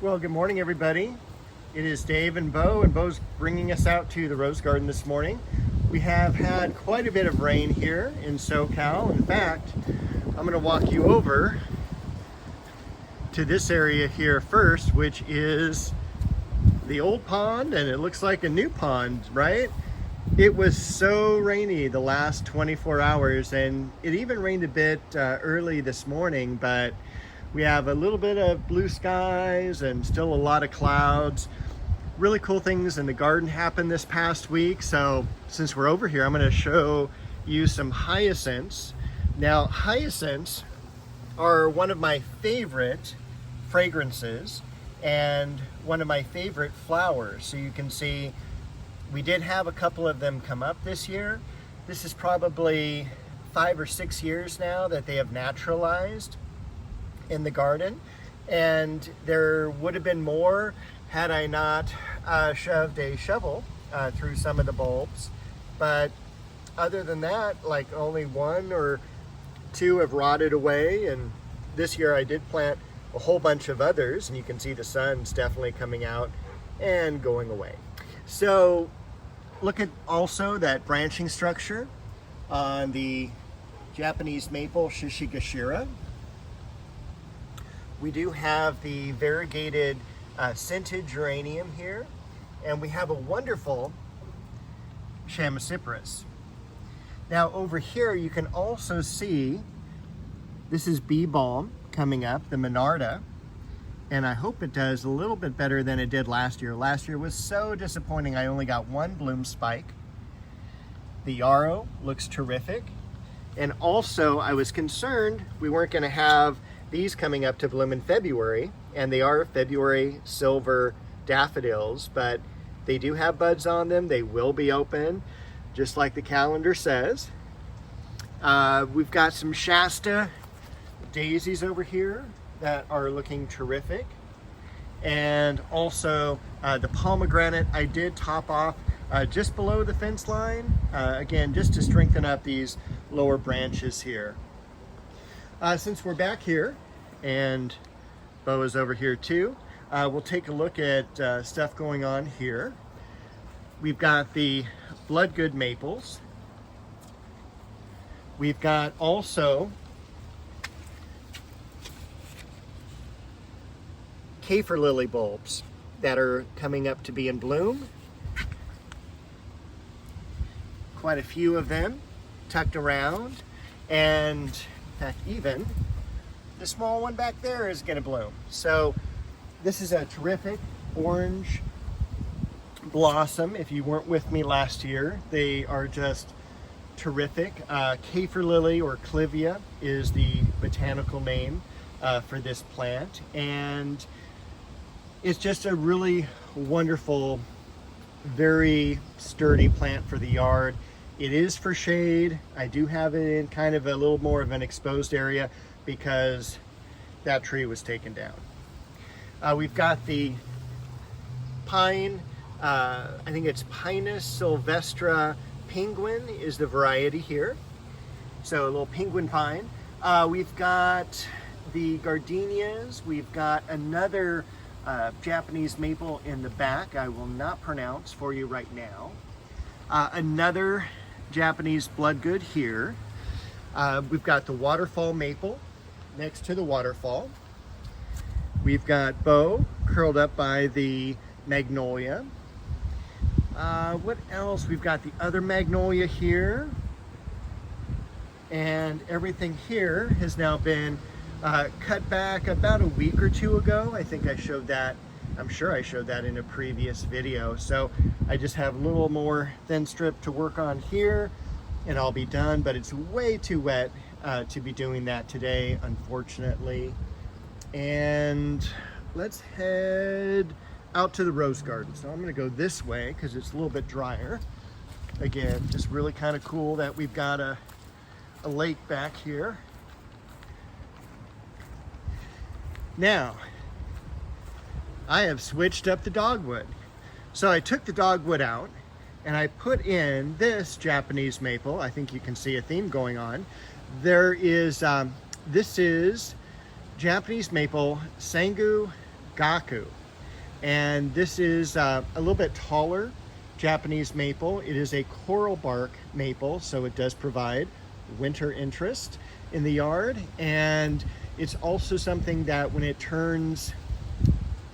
Well, good morning, everybody. It is Dave and Bo's bringing us out to the rose garden this morning. We have had quite a bit of rain here in SoCal. In fact, I'm going to walk you over to this area here first, which is the old pond, and it looks like a new pond, right? It was so rainy the last 24 hours, and it even rained a bit early this morning, but we have a little bit of blue skies and still a lot of clouds. Really cool things in the garden happened this past week. So since we're over here, I'm going to show you some hyacinths. Now, hyacinths are one of my favorite fragrances and one of my favorite flowers. So you can see we did have a couple of them come up this year. This is probably 5 or 6 years now that they have naturalized in the garden, and there would have been more had I not shoved a shovel through some of the bulbs. But other than that, like only 1 or 2 have rotted away, and this year I did plant a whole bunch of others, and you can see the sun's definitely coming out and going away. So look at also that branching structure on the Japanese maple Shishigashira. We do have the variegated scented geranium here, and we have a wonderful Chamaecyparis. Now over here you can also see this is bee balm coming up, the Monarda, and I hope it does a little bit better than it did last year. Last year was so disappointing. I only got 1 bloom spike. The yarrow looks terrific, and also I was concerned we weren't going to have these coming up to bloom in February, and they are February silver daffodils, but they do have buds on them. They will be open, just like the calendar says. We've got some Shasta daisies over here that are looking terrific. And also the pomegranate I did top off just below the fence line, again, just to strengthen up these lower branches here. Since we're back here, and Bo is over here too, we'll take a look at stuff going on here. We've got the Bloodgood maples. We've got also kaffir lily bulbs that are coming up to be in bloom. Quite a few of them tucked around, and in fact even the small one back there is going to bloom. So this is a terrific orange blossom. If you weren't with me last year, they are just terrific. Kaffir lily, or Clivia, is the botanical name for this plant, and it's just a really wonderful, very sturdy plant for the yard. It is for shade. I do have it in kind of a little more of an exposed area because that tree was taken down. We've got the pine, I think it's Pinus sylvestra penguin is the variety here. So a little penguin pine. We've got the gardenias. We've got another Japanese maple in the back I will not pronounce for you right now. Another Japanese bloodgood here. We've got the waterfall maple next to the waterfall. We've got Bo curled up by the magnolia. What else? We've got the other magnolia here, and everything here has now been cut back about a week or 2 ago. I think I showed that, I'm sure I showed that in a previous video. So I just have a little more thin strip to work on here and I'll be done, but it's way too wet to be doing that today, unfortunately. And let's head out to the rose garden. So I'm gonna go this way because it's a little bit drier. Again, just really kind of cool that we've got a lake back here. Now, I have switched up the dogwood. So I took the dogwood out and I put in this Japanese maple. I think you can see a theme going on. There is, this is Japanese maple Sangu Gaku. And this is a little bit taller Japanese maple. It is a coral bark maple, so it does provide winter interest in the yard. And it's also something that when it turns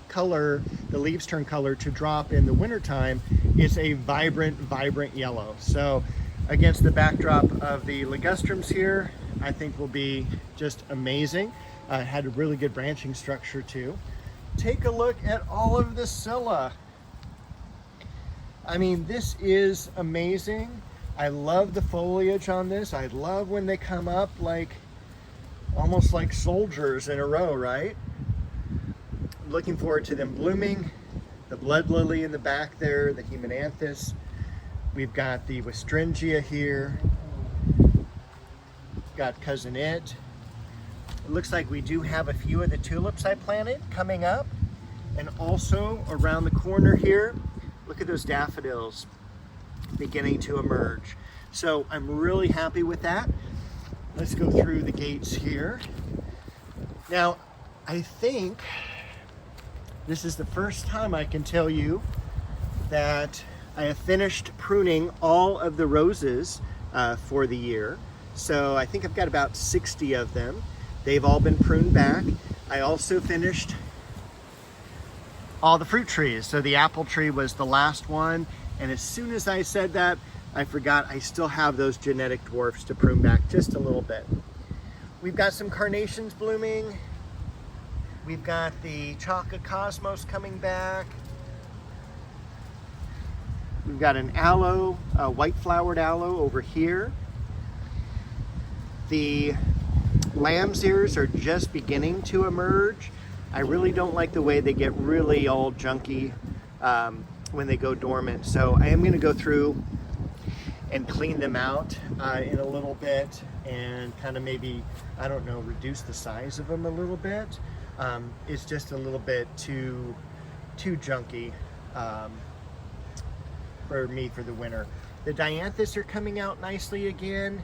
color, the leaves turn color to drop in the wintertime, it's a vibrant yellow. So against the backdrop of the ligustrums here, I think will be just amazing. It had a really good branching structure too. Take a look at all of the Scilla. I mean, this is amazing. I love the foliage on this. I love when they come up like almost like soldiers in a row, right? Looking forward to them blooming. The blood lily in the back there, the Hyacinths. We've got the Westringia here. Got Cousin It. It looks like we do have a few of the tulips I planted coming up. And also around the corner here, look at those daffodils beginning to emerge. So I'm really happy with that. Let's go through the gates here. Now, I think this is the first time I can tell you that I have finished pruning all of the roses for the year. So I think I've got about 60 of them. They've all been pruned back. I also finished all the fruit trees. So the apple tree was the last one. And as soon as I said that, I forgot I still have those genetic dwarfs to prune back just a little bit. We've got some carnations blooming. We've got the Chaka Cosmos coming back. We've got an aloe, a white flowered aloe over here. The lamb's ears are just beginning to emerge. I really don't like the way they get really all junky when they go dormant. So I am going to go through and clean them out in a little bit and kind of maybe, I don't know, reduce the size of them a little bit. It's just a little bit too junky for me for the winter. The dianthus are coming out nicely again.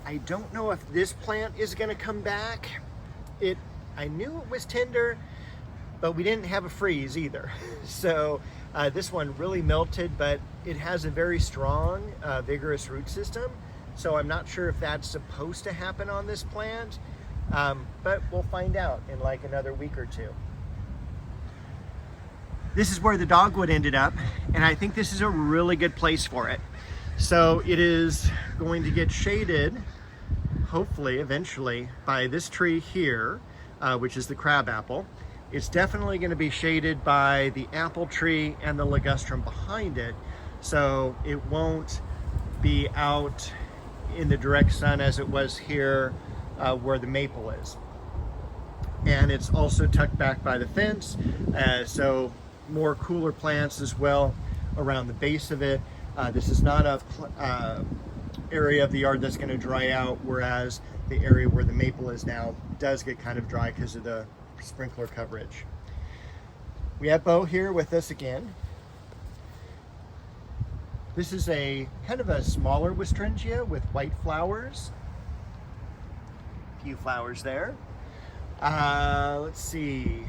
I don't know if this plant is going to come back. I knew it was tender, but we didn't have a freeze either. So this one really melted, but it has a very strong, vigorous root system. So I'm not sure if that's supposed to happen on this plant, but we'll find out in like another week or two. This is where the dogwood ended up, and I think this is a really good place for it. So it is going to get shaded, hopefully, eventually, by this tree here, which is the crabapple. It's definitely going to be shaded by the apple tree and the ligustrum behind it, so it won't be out in the direct sun as it was here where the maple is. And it's also tucked back by the fence, so more cooler plants as well around the base of it. This is not a area of the yard that's going to dry out, whereas the area where the maple is now does get kind of dry because of the sprinkler coverage. We have Bo here with us again. This is a kind of a smaller Westringia with white flowers. A few flowers there. Let's see.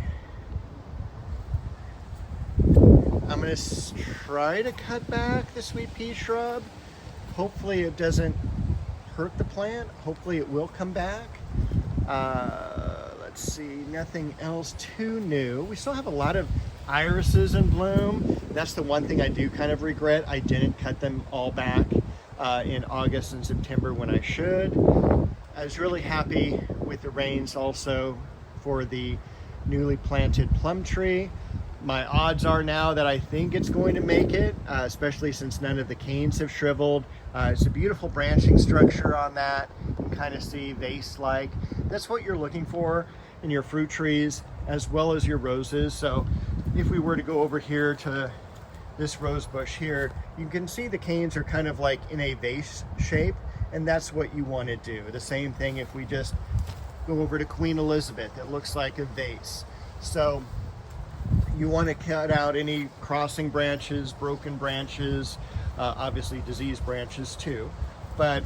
I'm going to try to cut back the sweet pea shrub. Hopefully it doesn't hurt the plant. Hopefully it will come back. Let's see, nothing else too new. We still have a lot of irises in bloom. That's the one thing I do kind of regret. I didn't cut them all back in August and September when I should. I was really happy with the rains also for the newly planted plum tree. My odds are now that I think it's going to make it, especially since none of the canes have shriveled. It's a beautiful branching structure on that. You can kind of see vase-like. That's what you're looking for in your fruit trees as well as your roses. So if we were to go over here to this rose bush here, you can see the canes are kind of like in a vase shape, and that's what you want to do. The same thing if we just go over to Queen Elizabeth, it looks like a vase. So you want to cut out any crossing branches, broken branches, obviously diseased branches too, but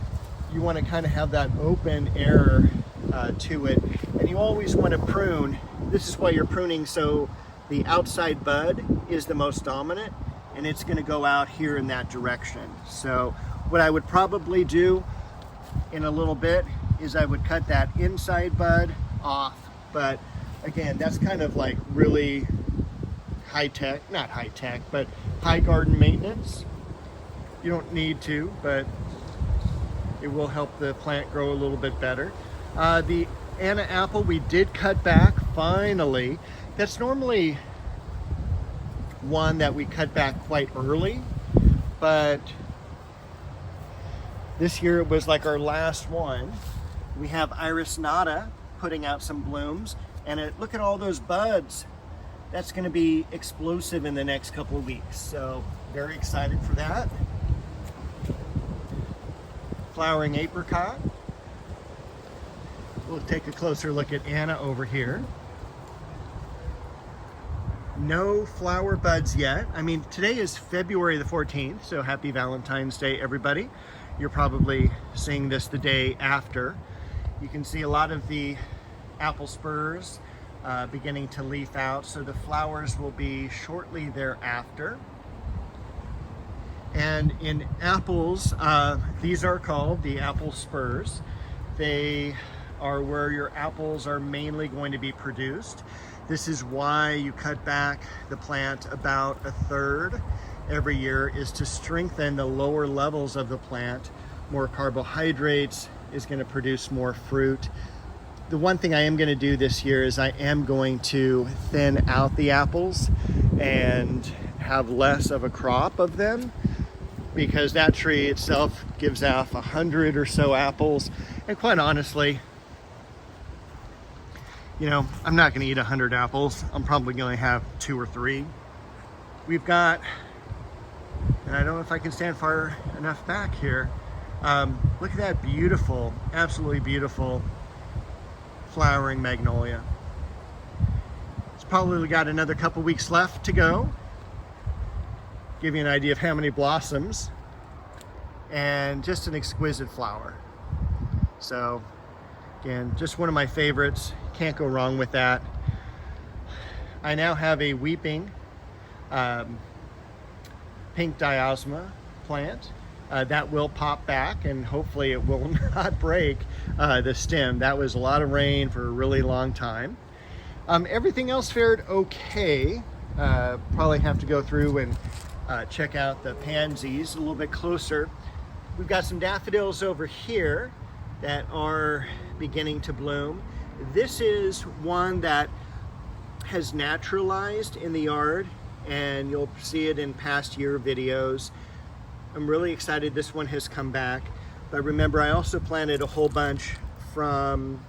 you want to kind of have that open air to it, and you always want to prune. This is why you're pruning so the outside bud is the most dominant, and it's going to go out here in that direction. So what I would probably do in a little bit is I would cut that inside bud off. But again, that's kind of like really high tech, not high tech, but high garden maintenance. You don't need to, but it will help the plant grow a little bit better. The Anna apple we did cut back finally. That's normally one that we cut back quite early, but this year it was like our last one. We have Iris Nata putting out some blooms, and look at all those buds. That's going to be explosive in the next couple of weeks, so very excited for that. Flowering apricot. We'll take a closer look at Anna over here. No flower buds yet. I mean, today is February the 14th, so happy Valentine's Day, everybody. You're probably seeing this the day after. You can see a lot of the apple spurs beginning to leaf out, so the flowers will be shortly thereafter. And in apples, these are called the apple spurs. They are where your apples are mainly going to be produced. This is why you cut back the plant about a third every year, is to strengthen the lower levels of the plant. More carbohydrates is going to produce more fruit. The one thing I am going to do this year is I am going to thin out the apples and have less of a crop of them, because that tree itself gives off 100 or so apples, and quite honestly, you know, I'm not going to eat 100 apples. I'm probably going to have 2 or 3. We've got, and I don't know if I can stand far enough back here. Look at that beautiful, absolutely beautiful flowering magnolia. It's probably got another couple weeks left to go. Give you an idea of how many blossoms, and just an exquisite flower. So again, just one of my favorites. Can't go wrong with that. I now have a weeping pink diosma plant that will pop back, and hopefully it will not break the stem. That was a lot of rain for a really long time. Everything else fared okay. Probably have to go through and check out the pansies a little bit closer. We've got some daffodils over here that are beginning to bloom. This is one that has naturalized in the yard, and you'll see it in past year videos. I'm really excited this one has come back. But remember, I also planted a whole bunch from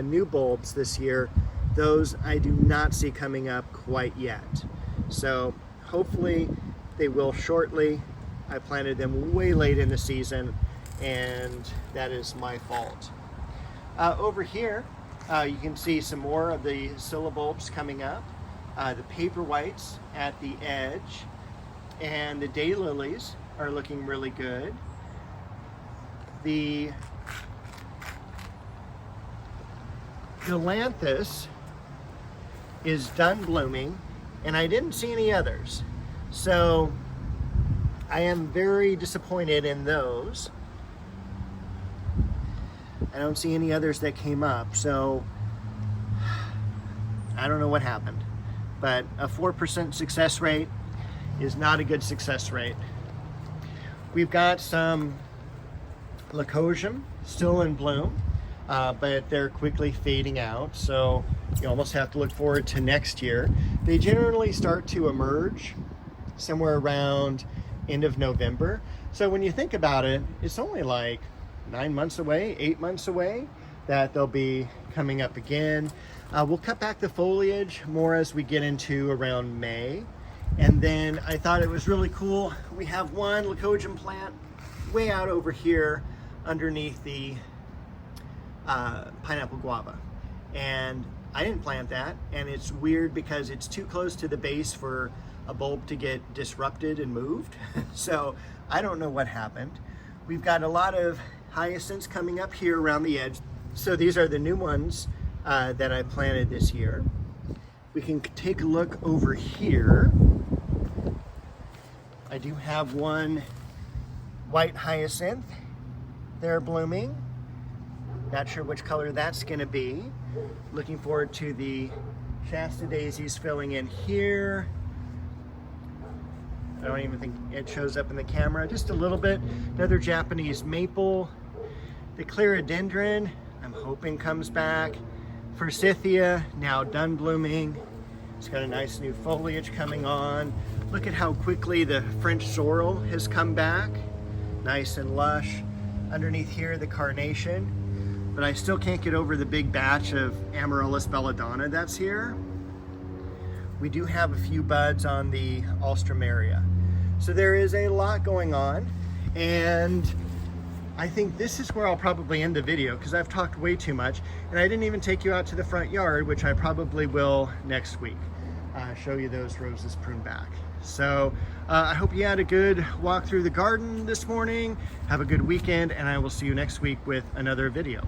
new bulbs this year. Those I do not see coming up quite yet. So hopefully they will shortly. I planted them way late in the season, and that is my fault. Over here, you can see some more of the syllabulbs coming up. The paper whites at the edge, and the daylilies are looking really good. The Galanthus is done blooming, and I didn't see any others. So I am very disappointed in those. I don't see any others that came up, so I don't know what happened. But a 4% success rate is not a good success rate. We've got some Lycosium still in bloom, but they're quickly fading out, so you almost have to look forward to next year. They generally start to emerge somewhere around end of November. So when you think about it, it's only like 9 months away, 8 months away that they'll be coming up again. We'll cut back the foliage more as we get into around May. And then I thought it was really cool. We have one Lycosium plant way out over here underneath the pineapple guava. And I didn't plant that, and it's weird because it's too close to the base for a bulb to get disrupted and moved. So I don't know what happened. We've got a lot of hyacinths coming up here around the edge. So these are the new ones that I planted this year. We can take a look over here. I do have one white hyacinth there blooming. Not sure which color that's gonna be. Looking forward to the Shasta daisies filling in here. I don't even think it shows up in the camera, just a little bit. Another Japanese maple. The clerodendron, I'm hoping comes back. Forsythia, now done blooming. It's got a nice new foliage coming on. Look at how quickly the French sorrel has come back. Nice and lush. Underneath here, the carnation. But I still can't get over the big batch of Amaryllis belladonna that's here. We do have a few buds on the Alstroemeria. So there is a lot going on, and I think this is where I'll probably end the video because I've talked way too much, and I didn't even take you out to the front yard, which I probably will next week. Show you those roses pruned back. So I hope you had a good walk through the garden this morning. Have a good weekend, and I will see you next week with another video.